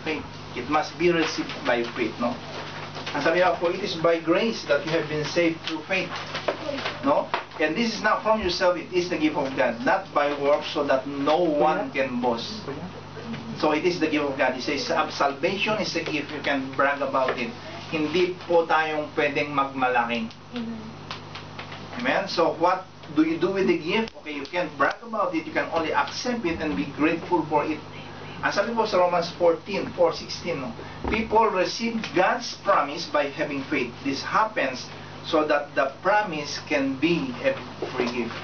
faith. It must be received by faith, no? Ang sabi nga po, it is by grace that you have been saved through faith, no? And this is not from yourself, it is the gift of God, not by works, so that no one can boast. So it is the gift of God. It says, salvation is a gift, you can brag about it. Hindi po tayong pwedeng magmalaki. Amen? So what do you do with the gift? Okay, you can't brag about it, you can only accept it and be grateful for it. Ang sabi po sa Romans 14:4-16, no? People receive God's promise by having faith. This happens so that the promise can be a free gift.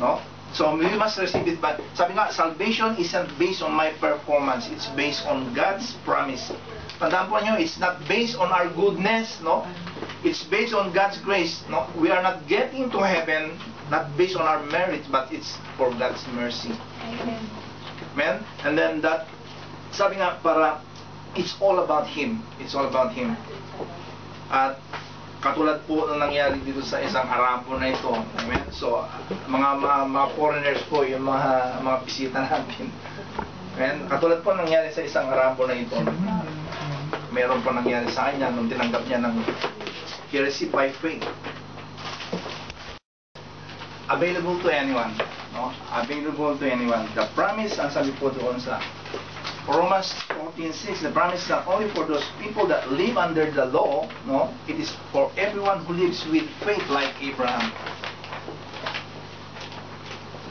No? So we must receive it, but sabi nga, salvation isn't based on my performance, it's based on God's promise. Tandaan po nyo, it's not based on our goodness, no? It's based on God's grace, no? We are not getting to heaven, not based on our merits, but it's for God's mercy. Amen. Amen? And then that, sabi nga, para, it's all about Him. It's all about Him. At, katulad po ng nangyari dito sa isang Arabo na ito. Amen? So, mga foreigners po, yung mga bisita natin. Amen? Katulad po nangyari sa isang Arabo na ito. Meron po nangyari sa kanya nung tinanggap niya ng he received by faith. Available to anyone, no? Available to anyone. The promise, ang sabi po doon sa Romans 14:6, the promise is not only for those people that live under the law, no? It is for everyone who lives with faith like Abraham.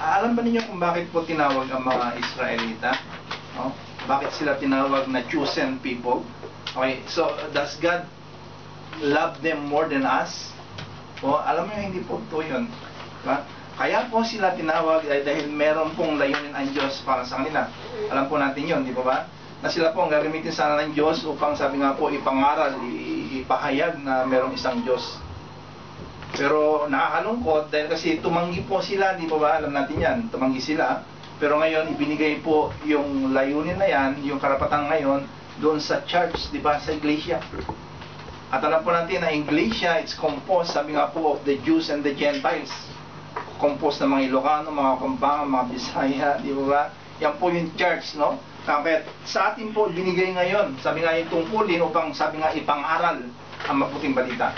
Alam ba ninyo kung bakit po tinawag ang mga Israelita? No? Bakit sila tinawag na chosen people? Okay, so does God love them more than us? O, alam mo hindi po ito yun. Diba? Kaya po sila tinawag dahil meron pong layunin ang Diyos para sa kanila. Alam po natin yun, di ba ba? Na sila po ang gagamitin sana ng Diyos upang sabi nga po ipangaral, ipahayag na merong isang Diyos. Pero nakakalungkot dahil kasi tumanggi po sila, di ba ba? Alam natin yan, tumanggi sila. Pero ngayon ibinigay po yung layunin na yan, yung karapatan ngayon doon sa church, di ba? Sa iglesia. At alam po natin na iglesia, it's composed, sabi nga po, of the Jews and the Gentiles. Composed ng mga Ilocano, mga Kumpangan, mga Bisaya, di ba ba? Yan po yung church, no? Kaya sa atin po, binigay ngayon, sabi nga yung tungkulin upang, sabi nga, ipangaral ang mabuting balita.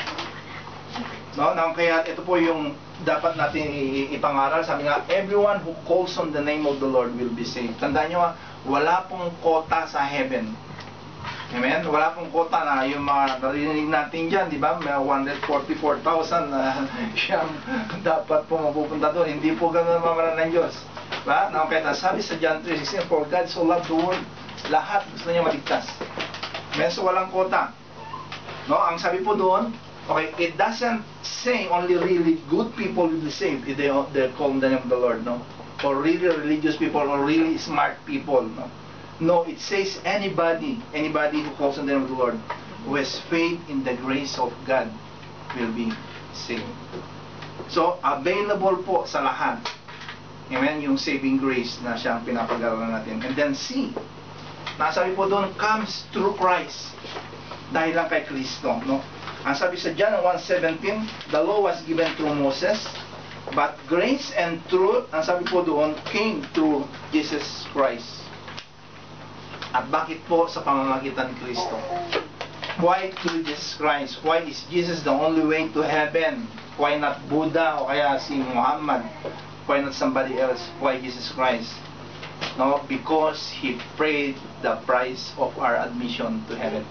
No? Kaya ito po yung dapat natin ipangaral, sabi nga, everyone who calls on the name of the Lord will be saved. Tandaan nyo, wala pong kota sa heaven. Amen? Wala pong kota na yung mga narinig natin dyan, di ba? May 144,000 na siyang dapat po mapupunta doon. Hindi po ganoon mamaran ng Diyos. Diba? Kaya sabi sa John 3:16, for God so loved the world, lahat gusto niya maligtas. Amen? So walang kota. No? Ang sabi po doon, okay, it doesn't say only really good people will be saved if they call the name of the Lord, no? Or really religious people, or really smart people, no? No, it says anybody who calls on the name of the Lord, who has faith in the grace of God, will be saved. So, available po sa lahat. Amen? Yung saving grace na siyang pinapag-aralan natin. And then C, nasabi po doon, comes through Christ. Dahil lang kay Kristo, no? Ang sabi sa John 1:17, the law was given through Moses, but grace and truth, ang sabi po doon, came through Jesus Christ. At bakit po sa pamamagitan ni Kristo? Why through Jesus Christ? Why is Jesus the only way to heaven? Why not Buddha o kaya si Muhammad? Why not somebody else? Why Jesus Christ? No, because He paid the price of our admission to heaven.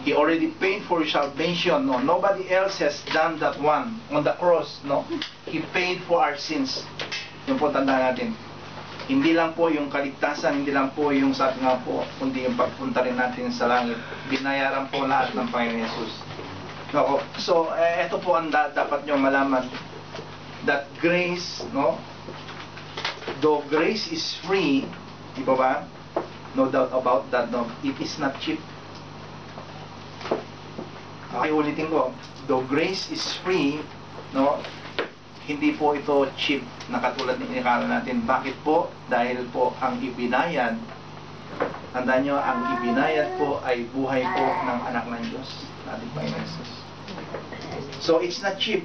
He already paid for salvation. No, nobody else has done that one on the cross. No, He paid for our sins. Yung po tandaan natin. Hindi lang po yung kaligtasan, hindi lang po yung sabi nga po, kundi yung pagpunta rin natin sa langit. Binayaran po lahat ng Panginoon Yesus. No, so, ito po ang dapat nyo malaman. That grace, no? Though grace is free, di ba ba? No doubt about that, no? It is not cheap. Okay, ulitin ko. Though grace is free, no? Hindi po ito cheap na katulad ng inikala natin. Bakit po? Dahil po ang ibinayad, tandaan nyo, ang ibinayad po ay buhay po ng anak ng Diyos, ating Panginoon Jesus. So, it's not cheap.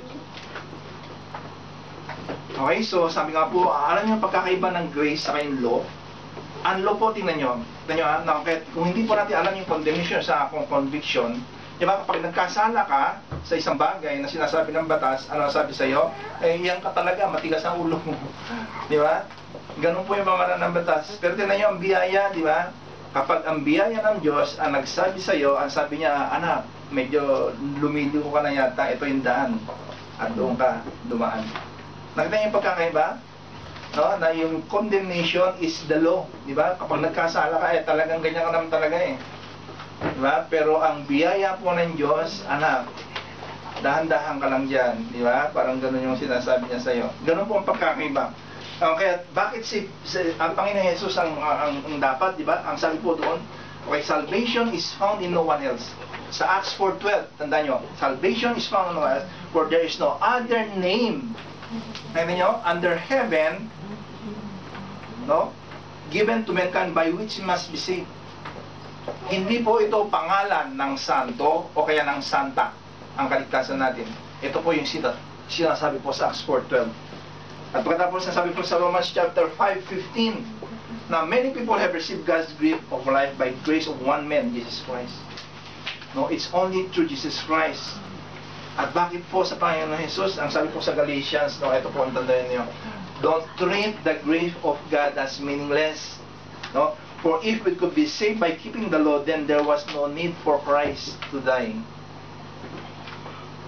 Okay, so sabi nga po, alam nyo pagkakaiba ng grace sa kayong law? Unlaw po, tingnan nyo. Tingnan nyo, kung hindi po natin alam yung condemnation sa conviction, di ba, kapag nagkasala ka sa isang bagay na sinasabi ng batas, ano sabi sa'yo? Yan ka talaga, matigas ang ulo mo. Di ba? Ganun po yung mga ng batas. Pero tingnan nyo, ang biyaya, di ba? Kapag ang biyaya ng Diyos ang nagsabi sa'yo, ang sabi niya, anak, medyo lumiliw ka na yata, ito yung daan. At doon ka dumaan. Nakita niyo yung pagkakaiba? No, na yung condemnation is the law, di ba? Kapag nagkasala ka, talagang ganyan ka naman talaga eh. Di ba? Pero ang biyaya po ng Diyos, anak, dahan-dahan ka lang dyan, di ba? Parang ganun yung sinasabi niya sa'yo. Ganun po ang pagkakaiba. Kaya bakit ang Panginoon Jesus ang dapat, di ba? Ang sabi po doon, okay, salvation is found in no one else. Sa Acts 4:12, tandaan nyo, salvation is found in no one else, for there is no other name, nakita nyo, under heaven, no, given to mankind by which must be saved. Hindi po ito pangalan ng santo o kaya ng santa ang kaligtasan natin. Ito po yung sinasabi po sa Acts 4:12. At pagkatapos nasabi po sa Romans chapter 5:15, na many people have received God's gift of life by grace of one man, Jesus Christ. No, it's only through Jesus Christ. At bakit po sa Panginoon Jesus? Ang sabi po sa Galatians, no, ito po ang tandaan niyo. Don't treat the grace of God as meaningless. No? For if we could be saved by keeping the law, then there was no need for Christ to die.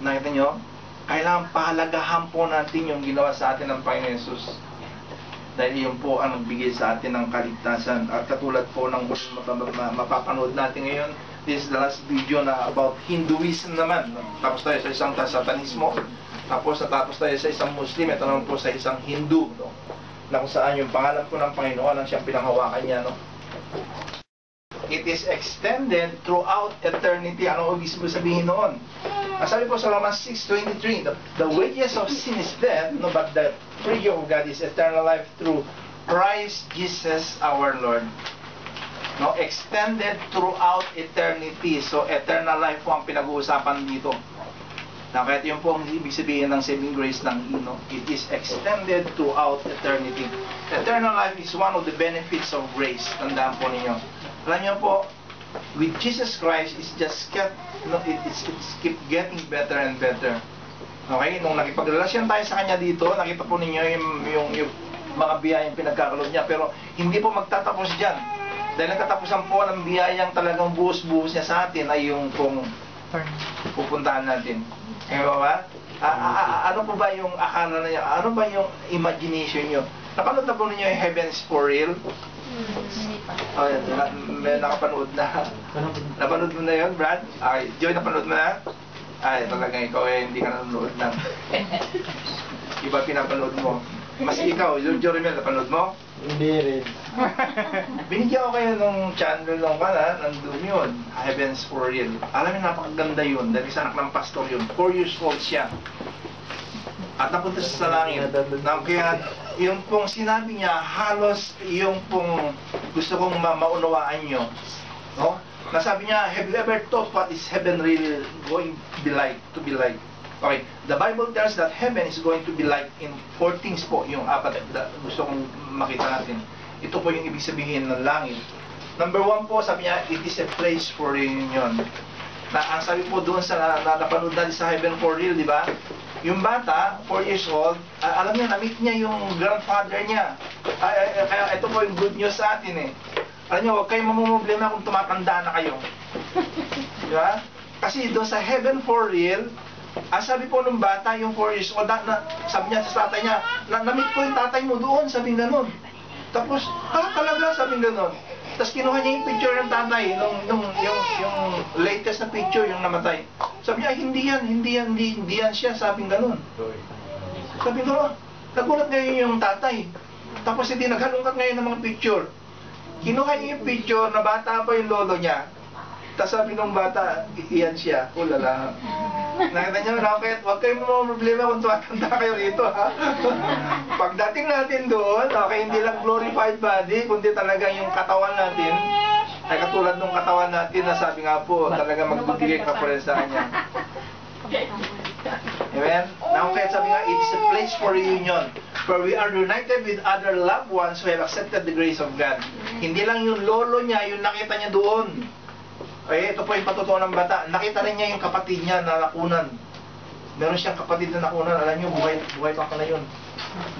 Nakita nyo? Kailangan pahalagahan po natin yung ginawa sa atin ng Panginoon Jesus. Dahil yun po ang nagbigay sa atin ng kaligtasan. At katulad po ng mapapanood natin ngayon, this is the last video na about Hinduism naman. Tapos tayo sa isang satanismo. Tapos natapos tayo sa isang Muslim. Ito naman po sa isang Hindu. No? Na kung saan yung pangalan po ng Panginoon ang siyang pinanghawakan niya. No? It is extended throughout eternity. Ano ibig sabihin noon? Sabi po sa Romans 6:23, the wages of sin is death, no, but the free gift of God is eternal life through Christ Jesus our Lord. No, extended throughout eternity. So eternal life po ang pinag-uusapan dito. Now, kahit yun po ang ibig sabihin ng saving grace ng Ino, it is extended throughout eternity. Eternal life is one of the benefits of grace. Tandaan po ninyo. Alam niyo po, with Jesus Christ, it's just it's keep getting better and better. Okay? Nung nakipagrelasyon tayo sa Kanya dito, nakita po ninyo yung mga biyayang pinagkakaloob niya. Pero hindi po magtatapos dyan. Dahil nagkatapusan po ng biyayang talagang buhos-buhos niya sa atin ay yung pong pupuntahan natin. Ngayon ba? Ano po ba yung akala na niya? Ano ba yung imagination nyo? Napanood na po ninyo yung Heavens for Real? Hindi pa. Oh, may nakapanood na. Napanood mo na yun, Brad? Okay. Joy, napanood mo na? Ay, talagang ikaw hindi ka nanonood lang. Iba pinapanood mo. Mas ikaw, yung Joremel, napanood mo? Hindi rin. Binigyan ko kayo ng channel nung nandun yun, Heavens for Real. Alam niyo, napakaganda yun, dahil sa anak ng pastor yun. 4 years old siya. At napunta siya sa langit. Kaya yung pong sinabi niya, halos yung pong gusto kong maunawaan nyo. No? Nasabi niya, have you ever thought what is heaven really going to be like? Okay, the Bible tells that heaven is going to be like in 4 things po, yung apat na gusto kong makita natin. Ito po yung ibig sabihin ng langit. Number 1 po, sabi niya, it is a place for reunion. Ang sabi po doon sa napanood natin sa Heaven for Real, di ba? Yung bata, 4 years old, alam niya, na-meet niya yung grandfather niya. Kaya ito po yung good news sa atin eh. Alam niyo, huwag kayong mamumblema kung tumatanda na kayo. Di ba? Kasi doon sa Heaven for Real, sabi po nung bata, yung 4 years old, sabi niya sa tatay niya, na-meet ko yung tatay mo doon, sabi ganun. Tapos, talaga, sabi ganun. Tapos kinuha niya yung picture ng tatay, yung latest na picture, yung namatay. Sabi niya, hindi yan siya, sabi ganun. Sabi ko, nagulat ngayon yung tatay. Tapos hindi naghalungkat ngayon ng mga picture. Kinuha niya yung picture na bata pa yung lolo niya. Tapos sabi ng bata, iyan siya. Ulala. Nakita niyo, Rocket, huwag kayong mga problema kung tumatanda kayo rito, ha? Pagdating natin doon, okay, hindi lang glorified body, kundi talaga yung katawan natin, ay katulad ng katawan natin na sabi nga po, talaga magbibigay ka pa rin sa kanya. Amen? Now, kaya sabi nga, it is a place for reunion, where we are united with other loved ones who have accepted the grace of God. Hindi lang yung lolo niya, yung nakita niya doon. Ito po yung patutuo ng bata. Nakita rin niya yung kapatid niya na nakunan. Meron siyang kapatid na nakunan. Alam niyo, buhay pa pala yun.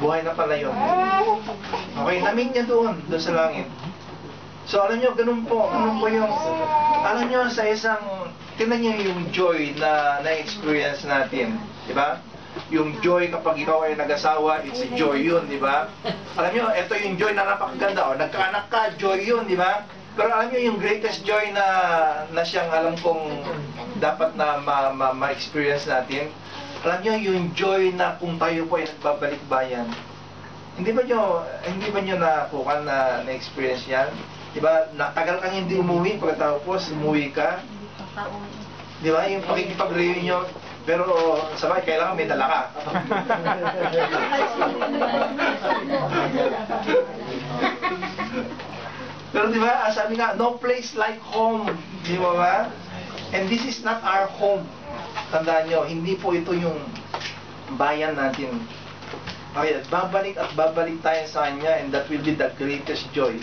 Buhay na pala yun. Okay, na-meet niya doon sa langit. So, alam niyo, ganun po yung, alam niyo, sa isang, tingnan niyo yung joy na na-experience natin. Di ba? Yung joy kapag ikaw ay nag-asawa, it's a joy yun, di ba? Alam niyo, ito yung joy na napakaganda. O, nagkaanak ka, joy yun, di ba? Pero alam niyo, yung greatest joy na siyang alam kong dapat na ma-experience natin, alam niyo, yung joy na kung tayo po ay nagbabalik bayan. Hindi ba niyo na-experience yan? Di ba, natagal kang hindi umuwi, pagkatapos umuwi ka. Di ba, yung pakikipag-reunion, pero sabay, kailangan may dala ka. Pero di ba, sabi nga, no place like home. Di ba ba? And this is not our home. Tandaan nyo, hindi po ito yung bayan natin. Okay, babalik at babalik tayo sa Kanya, and that will be the greatest joy.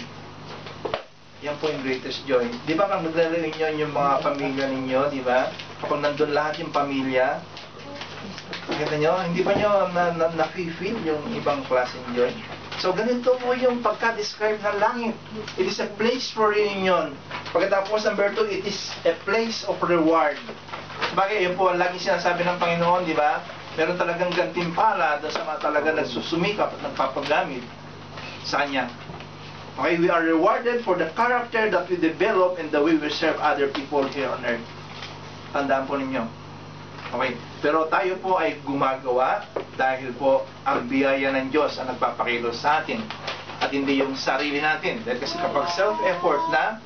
Yan po yung greatest joy. Di ba pag magre-reunion yung mga pamilya ninyo, di ba? Kapag nandun lahat yung pamilya, nakita nyo, hindi pa nyo na-feel yung ibang klaseng joy. So, ganito po yung pagka-describe ng langit. It is a place for reunion. Pagkatapos, number 2, it is a place of reward. Sabagay, yun po ang lagi sinasabi ng Panginoon, di ba? Meron talagang gantimpala doon sa mga talagang nagsusumikap at nagpapagamit sa Kanya. Okay, we are rewarded for the character that we develop and the way we serve other people here on earth. Tandaan po ninyo. Okay, pero tayo po ay gumagawa dahil po ang biyaya ng Diyos ang nagpapakilos sa atin at hindi yung sarili natin. Dahil kasi kapag self-effort na,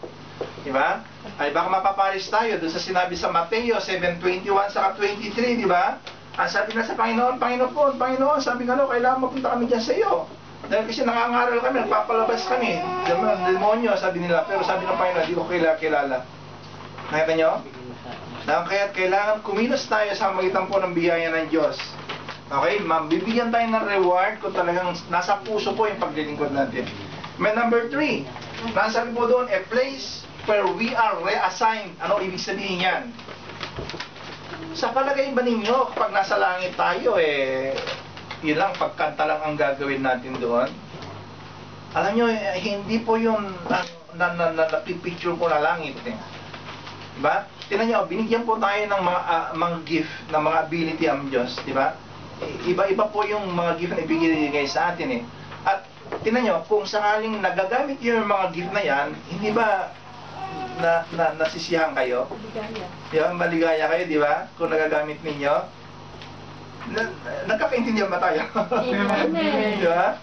di ba? Ay baka mapaparis tayo doon sa sinabi sa Mateo 7:21 saka 23, di ba? Ang sabi na sa Panginoon, Panginoon, sabi nga kailangan mapunta kami dyan sa iyo. Dahil kasi nangangaral kami, nagpapalabas kami. Demonyo, sabi nila. Pero sabi ng Panginoon, hindi ko kilala. Nakita nyo? Kaya kailangan kumilos tayo sa magitan po ng biyaya ng Diyos. Okay? Mabibigyan tayo ng reward kung talagang nasa puso po yung paglilingkod natin. May number 3. Nasabi po doon, a place where we are reassigned. Ano ibig sabihin yan? Sa palagay ba ninyo, kapag nasa langit tayo, yun lang, pagkanta lang ang gagawin natin doon. Alam nyo, hindi po yung napipicture ko na langit. Diba? Tingnan nyo, binigyan po tayo ng mga gift, ng mga ability ang Diyos. Diba? Iba-iba po yung mga gift na ibigay sa atin. At tingnan nyo, kung sakaling nagagamit yung mga gift na yan, hindi ba nasisiyahan kayo? Diba? Maligaya kayo, diba? Kung nagagamit ninyo. Nagkakaintindihan ba tayo? Diba?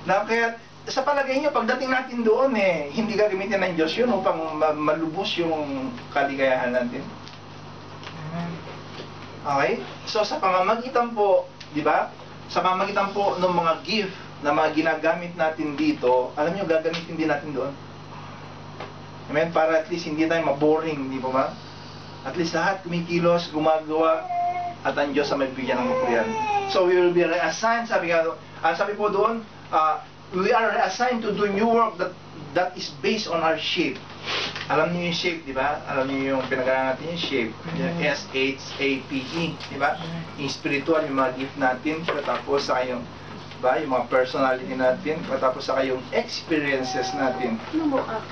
Kaya sa palagay nyo, pagdating natin doon hindi gagamitin ng Diyos yun upang malubos yung kaligayahan natin. Okay? So sa pamamagitan po, di ba? Sa pamamagitan po ng mga gift na mga ginagamit natin dito, alam nyo, gagamitin din natin doon. Amen? Para at least hindi tayo maboring, di ba? At least lahat kumikilos, gumagawa, at ang Diyos ang magbigyan ng kapurihan. So we will be reassigned, sabi po doon, we are reassigned to do new work that is based on our shape. Alam niyo yung shape, di ba? Alam niyo yung pinag-aralan natin yung shape. S-H-A-P-E, di ba? Yung spiritual, yung mga gift natin, tapos sa yung, diba? Yung mga personality natin, tapos sa yung experiences natin.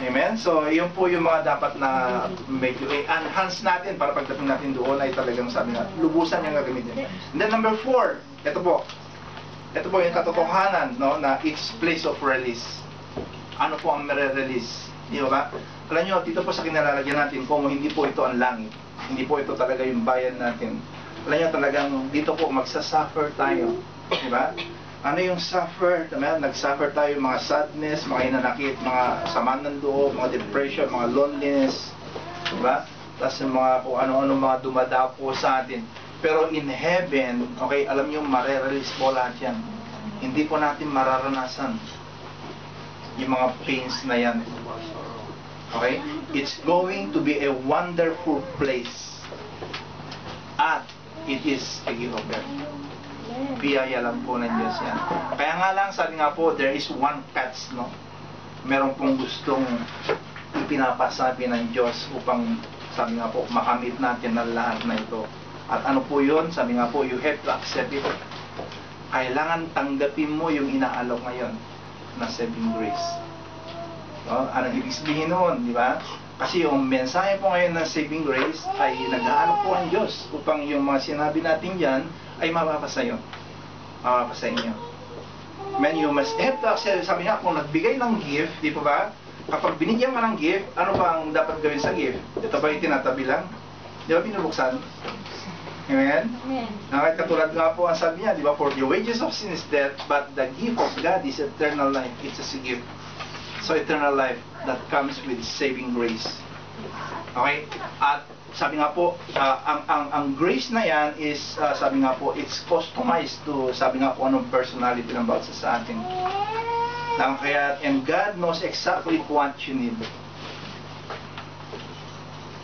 Amen? So, yun po yung mga dapat na medyo enhance natin para pagdating natin doon ay talagang sabi na, lubusan yung gagamitin. And then number 4, ito po yung katotohanan, no, na it's place of release. Ano po ang mere-release? Di ba? Alam nyo, dito po sa kinalalagyan natin, kung hindi po ito ang langit, hindi po ito talaga yung bayan natin. Alam nyo, talagang dito po magsasuffer tayo. Di ba? Ano yung suffer? Nag-suffer tayo mga sadness, mga hinanakit, mga sama ng loob, mga depression, mga loneliness. Diba? Tapos yung mga kung ano-ano mga dumadapo sa atin. Pero in heaven, okay, alam nyo, marerelease po lahat yan. Hindi po natin mararanasan yung mga pains na yan. Okay? It's going to be a wonderful place. At it is a gift of God. Biyaya lang po ng Diyos yan. Kaya nga lang, sabi nga po, there is one catch, no? meron pong gustong ipinapasabi ng Diyos upang, sabi nga po, makamit natin ang lahat na ito. At ano po yun? Sabi nga po, you have to accept it. Kailangan tanggapin mo yung inaalok ngayon na saving grace. No? Anong ibig sabihin noon, di ba? Kasi yung mensahe po ngayon ng saving grace ay nag-aalok po ang Diyos upang yung mga sinabi natin dyan ay mapapasa yun. Mapapasa inyo. Man, you must have to accept. Sabi nga, kung nagbigay ng gift, di po ba? Kapag binigyan ka ng gift, ano ba ang dapat gawin sa gift? Ito ba yung tinatabi lang? Di ba binubuksan? Amen? Kahit katulad nga po ang sabi niya, di ba? For the wages of sin is death, but the gift of God is eternal life. It's a gift. So eternal life that comes with saving grace. Okay? At sabi nga po, ang grace na yan is, sabi nga po, it's customized to, sabi nga po, anong personality ng bawat sa atin. Kaya, and God knows exactly what you need.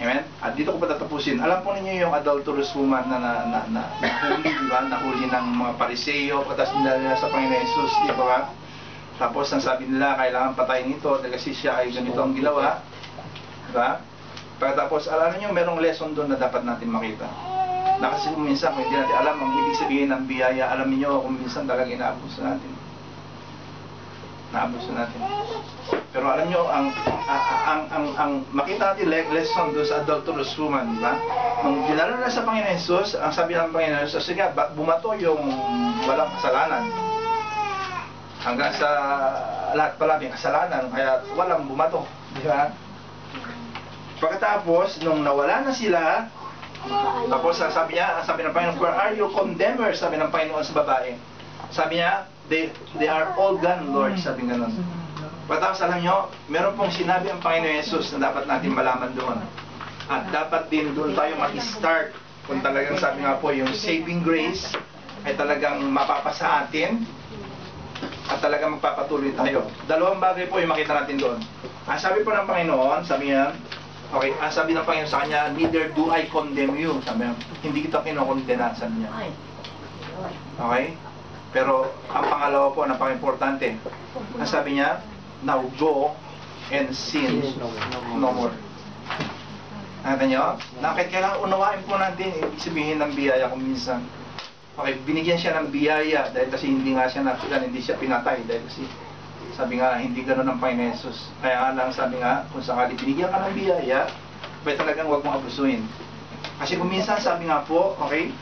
Amen? At dito ko patatapusin. Alam po ninyo yung adulterous woman na nahuli, di ba? Nahuli ng mga Pariseo, patas nila sa Panginoon Jesus, di ba? Tapos, ang sabi nila, kailangan patayin ito kasi siya ay ganito ang ginawa. Di ba? Pagkatapos, alam niyo, merong lesson doon na dapat natin makita. Na kasi kung minsan, kung hindi natin alam ang ibig sabihin ng biyaya, alam niyo kung minsan talaga inaabuso natin. Naabuso natin. Pero alam nyo, ang makita natin lesson doon sa adulterous woman, di ba? Nung dinala na sa Panginoon Jesus, ang sabi ng Panginoon Jesus, sige, bumato yung walang kasalanan. Hanggang sa lahat pala may kasalanan, kaya walang bumato. Di ba? Pagkatapos, nung nawala na sila, tapos sabi ng Panginoon, where are you condemners? Sabi ng Panginoon sa babae. Sabi niya, they are all gone, Lord. Sabi nga nun. Pagkatapos alam nyo, meron pong sinabi ang Panginoon Jesus na dapat natin malaman doon. At dapat din doon tayo mag-start kung talagang sabi nga po, yung saving grace ay talagang mapapasa atin at talagang magpapatuloy tayo. Dalawang bagay po yung makita natin doon. Ang sabi po ng Panginoon, sabi niya, okay, ang sabi ng Panginoon sa kanya, neither do I condemn you. Sabi niya, hindi kita kinokondena, sabi niya. Okay? Pero ang pangalawa po, napaka-importante. Ang sabi niya, now go and sin no more. Nakita niyo? Kailangan unawain po natin ibig sabihin ng biyaya kung minsan. Okay, binigyan siya ng biyaya dahil kasi hindi nga siya natulan, hindi siya pinatay dahil kasi sabi nga, hindi ganoon ang Panginoon Jesus. Kaya lang sabi nga, kung sakali binigyan ka ng biyaya, pwede talagang huwag mong abusuin. Kasi kung minsan sabi nga po, okay,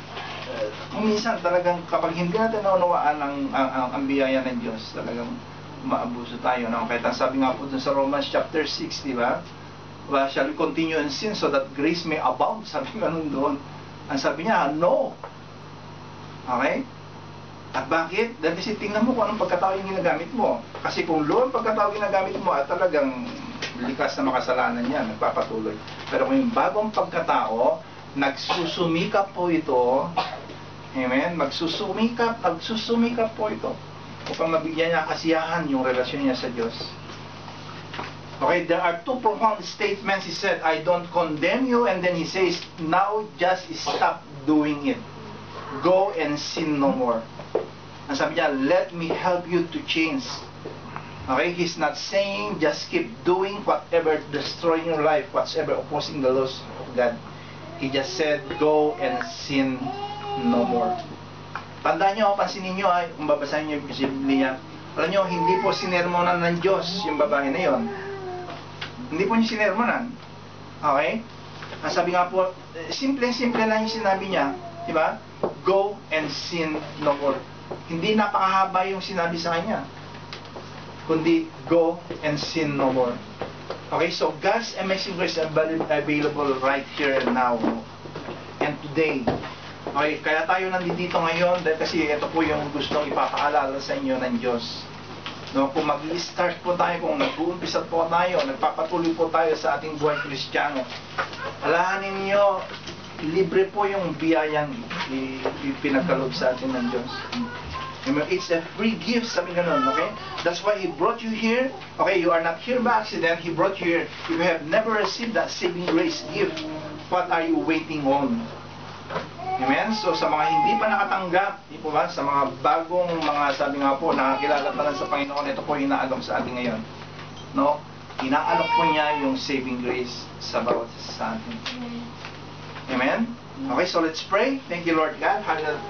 kung minsan talagang kapag hindi natin naunawaan ang biyaya ng Diyos, talagang maabuso tayo. No? Kahit ang sabi nga po dun sa Romans chapter 6, di ba? Shall we continue in sin so that grace may abound? Sabi nga nun doon. Ang sabi niya, no. Okay? At bakit? Dahil kasi tingnan mo kung anong pagkatao yung ginagamit mo. Kasi kung low ang pagkatao ginagamit mo, at talagang likas na makasalanan yan, nagpapatuloy. Pero kung yung bagong pagkatao, nagsusumikap po ito, amen? Magsusumikap po ito upang mabigyan niya kasiyahan yung relasyon niya sa Diyos. Okay, there are two profound statements. He said, I don't condemn you, and then he says, now just stop doing it. Go and sin no more. Ang sabi niya, let me help you to change. Okay, he's not saying just keep doing whatever destroying your life, whatever opposing the laws of God. He just said, go and sin no more. Tandaan nyo, pansinin nyo ay, kung babasahin nyo yung Biblia, alam nyo, hindi po sinermonan ng Diyos yung babae na yon. Hindi po niya sinermonan. Okay? Ang sabi nga po, simple lang yung sinabi niya, di ba? Go and sin no more. Hindi napakahaba yung sinabi sa kanya, kundi go and sin no more. Okay, so God's amazing grace is available right here and now and today. Okay, kaya tayo nandito ngayon dahil kasi ito po yung gustong ipapaalala sa inyo ng Diyos. No, kung mag-i-start po tayo, kung nag-uumpisa po tayo, nagpapatuloy po tayo sa ating buhay Kristiyano, alahanin niyo, libre po yung biyayang ipinagkaloob sa atin ng Diyos. It's a free gift, sabi ganun, okay? That's why He brought you here. Okay, you are not here by accident. He brought you here. If you have never received that saving grace gift, what are you waiting on? Amen? So, sa mga hindi pa nakatanggap, di po ba? Sa mga bagong mga, sabi nga po, nakakilala pa lang sa Panginoon, ito po yung inaalok sa atin ngayon. no? Inaalok po niya yung saving grace sa bawat isa sa atin. Amen? Okay, so let's pray. Thank you, Lord God. Hallelujah.